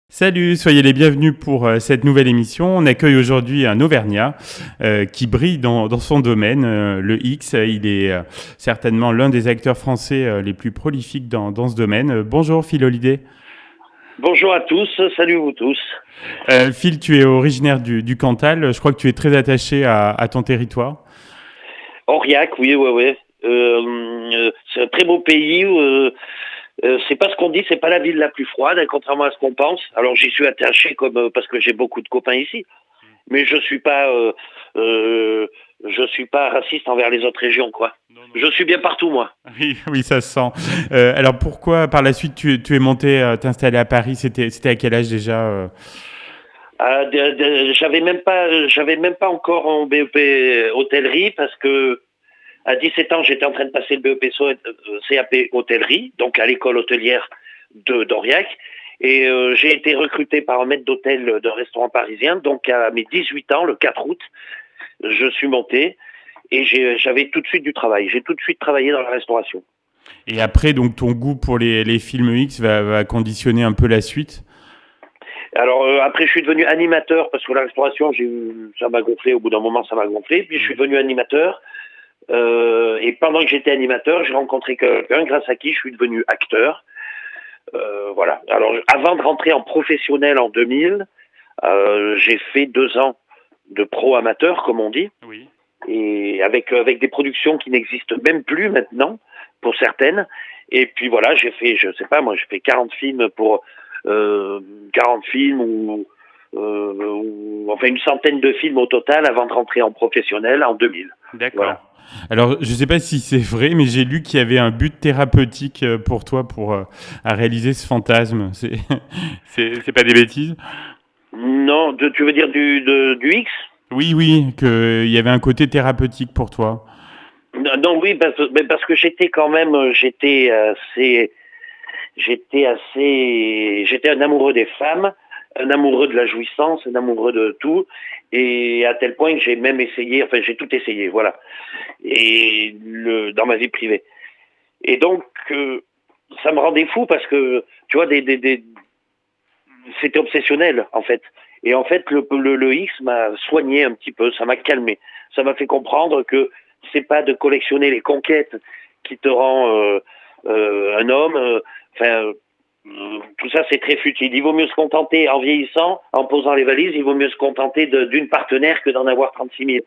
Salut, soyez les bienvenus pour cette nouvelle émission. On accueille aujourd'hui un Auvergnat qui brille dans son domaine, le X. Il est certainement l'un des acteurs français les plus prolifiques dans ce domaine. Bonjour Phil Holiday. Bonjour à tous, salut vous tous. Phil, tu es originaire du Cantal. Je crois que tu es très attaché à ton territoire. Aurillac, oui, ouais, ouais. C'est un très beau pays. C'est pas ce qu'on dit, c'est pas la ville la plus froide, hein, contrairement à ce qu'on pense. Alors j'y suis attaché parce que j'ai beaucoup de copains ici, mais je suis pas raciste envers les autres régions, quoi. Non, non. Je suis bien partout, moi. Oui, oui, ça se sent. Alors pourquoi par la suite tu es monté t'installer à Paris? C'était à quel âge déjà? J'avais même pas encore un BEP hôtellerie parce que à 17 ans, j'étais en train de passer le BEP CAP hôtellerie, donc à l'école hôtelière d'Aurillac. Et j'ai été recruté par un maître d'hôtel d'un restaurant parisien. Donc à mes 18 ans, le 4 août, je suis monté et j'avais tout de suite du travail. J'ai tout de suite travaillé dans la restauration. Et après, donc ton goût pour les films X va conditionner un peu la suite. Alors après, je suis devenu animateur parce que la restauration, ça m'a gonflé. Au bout d'un moment, ça m'a gonflé. Puis je suis devenu animateur. Et pendant que j'étais animateur, j'ai rencontré quelqu'un grâce à qui je suis devenu acteur. Voilà. Alors, avant de rentrer en professionnel en 2000, j'ai fait 2 ans de pro amateur, comme on dit, Oui. et avec des productions qui n'existent même plus maintenant, pour certaines. Et puis voilà, j'ai fait, je sais pas, moi, j'ai fait 40 films pour 40 films ou enfin une centaine de films au total avant de rentrer en professionnel en 2000. D'accord. Voilà. Alors, je ne sais pas si c'est vrai, mais j'ai lu qu'il y avait un but thérapeutique pour toi à réaliser ce fantasme. C'est pas des bêtises? Non, tu veux dire du X? Oui, oui, qu'il y avait un côté thérapeutique pour toi. Non, non, oui, parce que j'étais un amoureux des femmes, un amoureux de la jouissance, un amoureux de tout, et à tel point que j'ai même essayé, enfin j'ai tout essayé, voilà, dans ma vie privée. Et donc ça me rendait fou parce que tu vois c'était obsessionnel en fait. Et en fait le X m'a soigné un petit peu, ça m'a calmé, ça m'a fait comprendre que c'est pas de collectionner les conquêtes qui te rend un homme. Tout ça, c'est très futile. Il vaut mieux se contenter, en vieillissant, en posant les valises, il vaut mieux se contenter d'une partenaire que d'en avoir 36 000.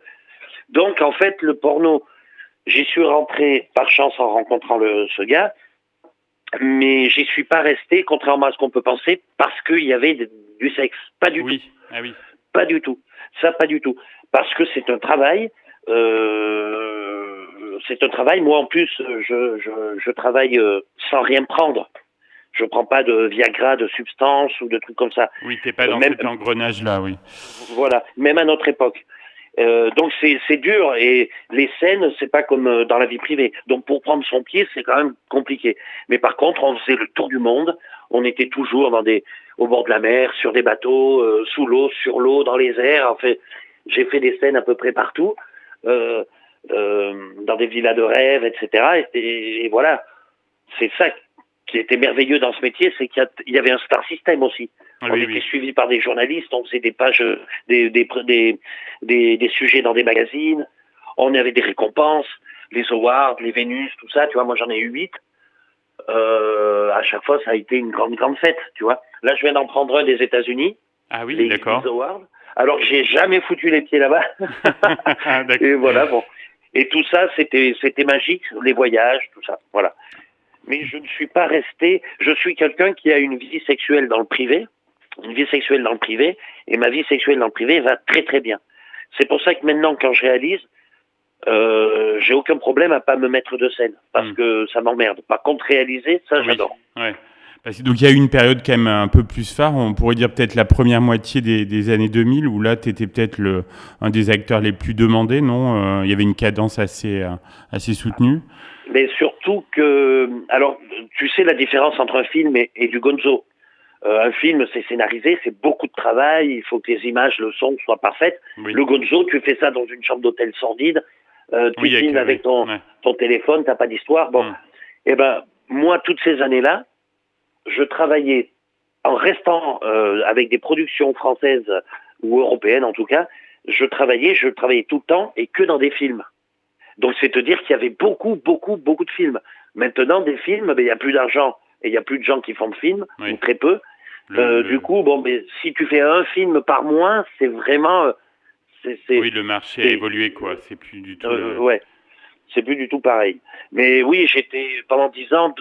Donc, en fait, le porno, j'y suis rentré par chance en rencontrant ce gars, mais j'y suis pas resté, contrairement à ce qu'on peut penser, parce qu'il y avait du sexe. Pas du tout. Oui, ah oui. Pas du tout. Ça, pas du tout. Parce que c'est un travail. C'est un travail. Moi, en plus, je travaille sans rien prendre. Je prends pas de Viagra, de substances ou de trucs comme ça. Oui, t'es pas dans cet engrenage-là, oui. Voilà, même à notre époque. Donc c'est dur et les scènes, c'est pas comme dans la vie privée. Donc pour prendre son pied, c'est quand même compliqué. Mais par contre, on faisait le tour du monde. On était toujours au bord de la mer, sur des bateaux, sous l'eau, sur l'eau, dans les airs. Enfin, j'ai fait des scènes à peu près partout, dans des villas de rêve, etc. Et voilà, c'est ça qui était merveilleux dans ce métier, c'est qu'il y avait un star system aussi. Ah, On oui, était oui. suivis par des journalistes, on faisait des pages, des sujets dans des magazines, on avait des récompenses, les awards, les Vénus, tout ça, tu vois, moi j'en ai eu 8. À chaque fois, ça a été une grande fête, tu vois. Là, je viens d'en prendre un des États-Unis, Ah oui, les d'accord. awards, alors que j'ai jamais foutu les pieds là-bas. D'accord. Et voilà, bon. Et tout ça, c'était magique, les voyages, tout ça, voilà. Mais je ne suis pas resté. Je suis quelqu'un qui a une vie sexuelle dans le privé, et ma vie sexuelle dans le privé va très très bien. C'est pour ça que maintenant, quand je réalise, j'ai aucun problème à pas me mettre de scène, parce que ça m'emmerde. Par contre, réaliser, ça, Oui, j'adore. ouais. Donc il y a eu une période quand même un peu plus phare, on pourrait dire peut-être la première moitié des années 2000, où là tu étais peut-être un des acteurs les plus demandés, non? Il y avait une cadence assez soutenue. Mais surtout que, alors, tu sais la différence entre un film et du gonzo. Un film, c'est scénarisé, c'est beaucoup de travail, il faut que les images, le son soient parfaites. Oui. Le gonzo, tu fais ça dans une chambre d'hôtel sordide, tu Oui, filmes avec ouais. ton téléphone, t'as pas d'histoire. Bon, eh ben, moi, toutes ces années-là, je travaillais en restant avec des productions françaises ou européennes en tout cas, je travaillais tout le temps et que dans des films. Donc c'est te dire qu'il y avait beaucoup de films. Maintenant des films, il y a plus d'argent et il y a plus de gens qui font de films, ou très peu. Du coup, si tu fais un film par mois, c'est vraiment... Oui, le marché a évolué, quoi. C'est plus du tout... Ouais, c'est plus du tout pareil. Mais oui, pendant 10 ans,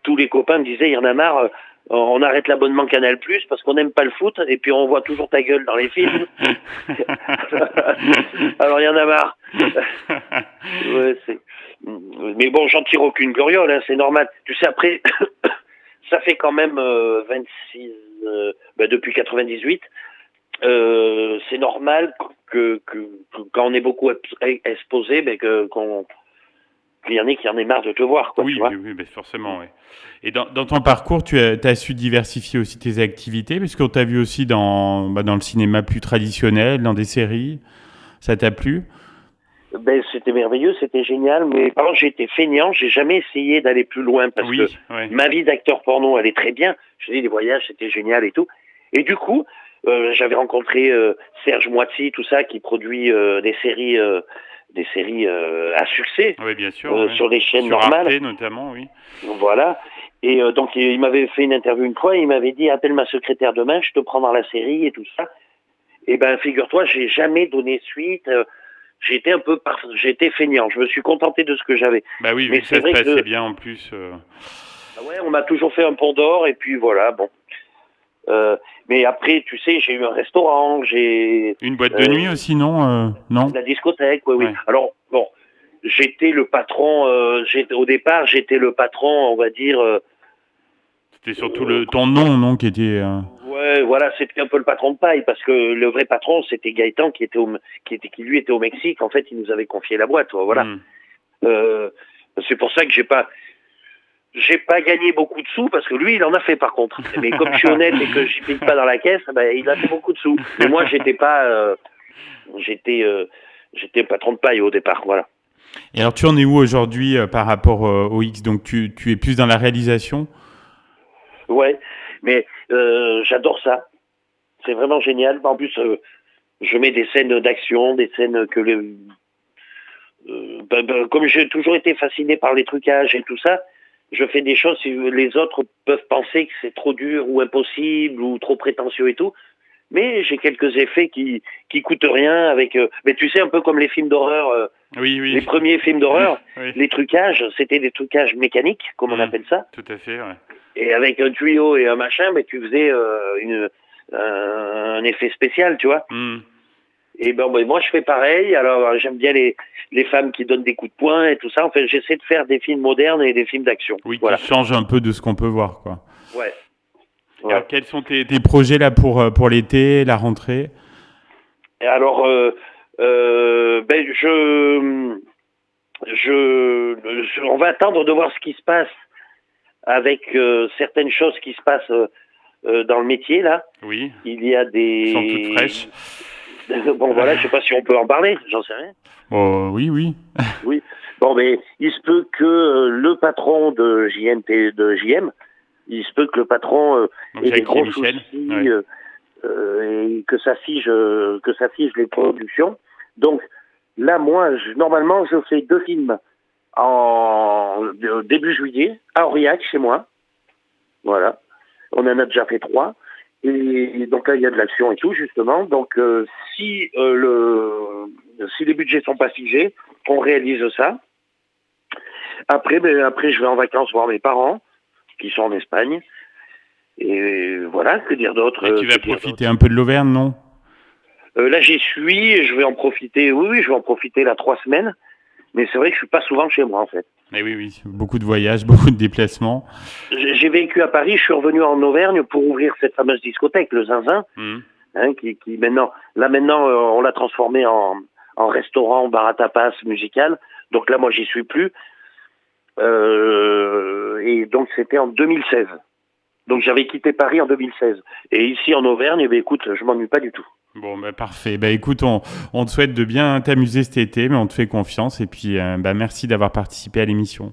tous les copains me disaient, il y en a marre, on arrête l'abonnement Canal+, parce qu'on n'aime pas le foot, et puis on voit toujours ta gueule dans les films. Alors il y en a marre. Mais bon, j'en tire aucune gloriole, hein, c'est normal. Tu sais, après, ça fait quand même 26... depuis 98, c'est normal que quand on est beaucoup exposé, qu'il y en ait qui en aient marre de te voir. Quoi, oui, tu vois. Oui, forcément. Oui. Et dans ton parcours, tu as su diversifier aussi tes activités, parce qu'on t'a vu aussi dans le cinéma plus traditionnel, dans des séries. Ça t'a plu ? C'était merveilleux, c'était génial, mais par contre j'ai été feignant, j'ai jamais essayé d'aller plus loin parce que ma vie d'acteur porno allait très bien. Je dis les voyages c'était génial et tout. Et du coup, j'avais rencontré Serge Moiti, tout ça, qui produit des séries à succès, bien sûr, sur des chaînes sur normales, Arte notamment, oui. Voilà. Et donc il m'avait fait une interview une fois, il m'avait dit appelle ma secrétaire demain, je te prends dans la série et tout ça. Et figure-toi, j'ai jamais donné suite. J'étais feignant. Je me suis contenté de ce que j'avais. Oui, mais ça se passait bien en plus. Ouais, on m'a toujours fait un pont d'or et puis voilà, bon. Mais après, tu sais, j'ai eu un restaurant, j'ai... Une boîte de nuit aussi, non non. La discothèque, oui. Alors, bon, j'étais le patron, au départ, j'étais le patron, on va dire... C'était surtout ton nom, non, qui était... Ouais, voilà, c'était un peu le patron de paille, parce que le vrai patron, c'était Gaëtan, qui lui était au Mexique. En fait, il nous avait confié la boîte, voilà. C'est pour ça que j'ai pas gagné beaucoup de sous, parce que lui, il en a fait, par contre. Mais comme je suis honnête et que j'y pique pas dans la caisse, il a fait beaucoup de sous. Mais moi, j'étais patron de paille au départ, voilà. Et alors, tu en es où aujourd'hui par rapport au X ? Donc, tu es plus dans la réalisation ? Ouais, mais j'adore ça. C'est vraiment génial. En plus, je mets des scènes d'action, des scènes que comme j'ai toujours été fasciné par les trucages et tout ça, je fais des choses si les autres peuvent penser que c'est trop dur ou impossible ou trop prétentieux et tout. Mais j'ai quelques effets qui coûtent rien avec. Mais tu sais, un peu comme les films d'horreur. Oui. Les premiers films d'horreur, les trucages, c'était des trucages mécaniques, comme on appelle ça. Tout à fait, ouais. Et avec un tuyau et un machin, tu faisais un effet spécial, tu vois. Et moi, je fais pareil. Alors, j'aime bien les femmes qui donnent des coups de poing et tout ça. En fait, j'essaie de faire des films modernes et des films d'action. Oui, qui changent un peu de ce qu'on peut voir, quoi. Ouais. Alors, quels sont tes projets là pour l'été, la rentrée ? Alors, on va attendre de voir ce qui se passe avec certaines choses qui se passent dans le métier là. Oui. Il y a des. Qui sont toutes fraîches. Bon voilà, je sais pas si on peut en parler, j'en sais rien. Oui. Oui. Bon, mais il se peut que le patron de JM, il se peut que le patron ait des gros soucis et que ça fige les productions. Donc là, moi, normalement, je fais 2 films en début juillet à Aurillac, chez moi. Voilà. On en a déjà fait 3. Et donc là, il y a de l'action et tout, justement. Donc, si les budgets sont pas figés, on réalise ça. Après, je vais en vacances voir mes parents, qui sont en Espagne. Et voilà, que dire d'autre. Et tu vas profiter un peu de l'Auvergne, non ? Là, j'y suis, et je vais en profiter. Oui, je vais en profiter là 3 semaines. Mais c'est vrai que je suis pas souvent chez moi, en fait. Mais oui, beaucoup de voyages, beaucoup de déplacements. J'ai vécu à Paris, je suis revenu en Auvergne pour ouvrir cette fameuse discothèque, le Zinzin, qui maintenant, on l'a transformé en restaurant, bar à tapas musical. Donc là, moi, j'y suis plus. Et donc, c'était en 2016. Donc, j'avais quitté Paris en 2016. Et ici, en Auvergne, écoute, je m'ennuie pas du tout. Bon, parfait. Écoute, on te souhaite de bien t'amuser cet été, mais on te fait confiance. Et puis, merci d'avoir participé à l'émission.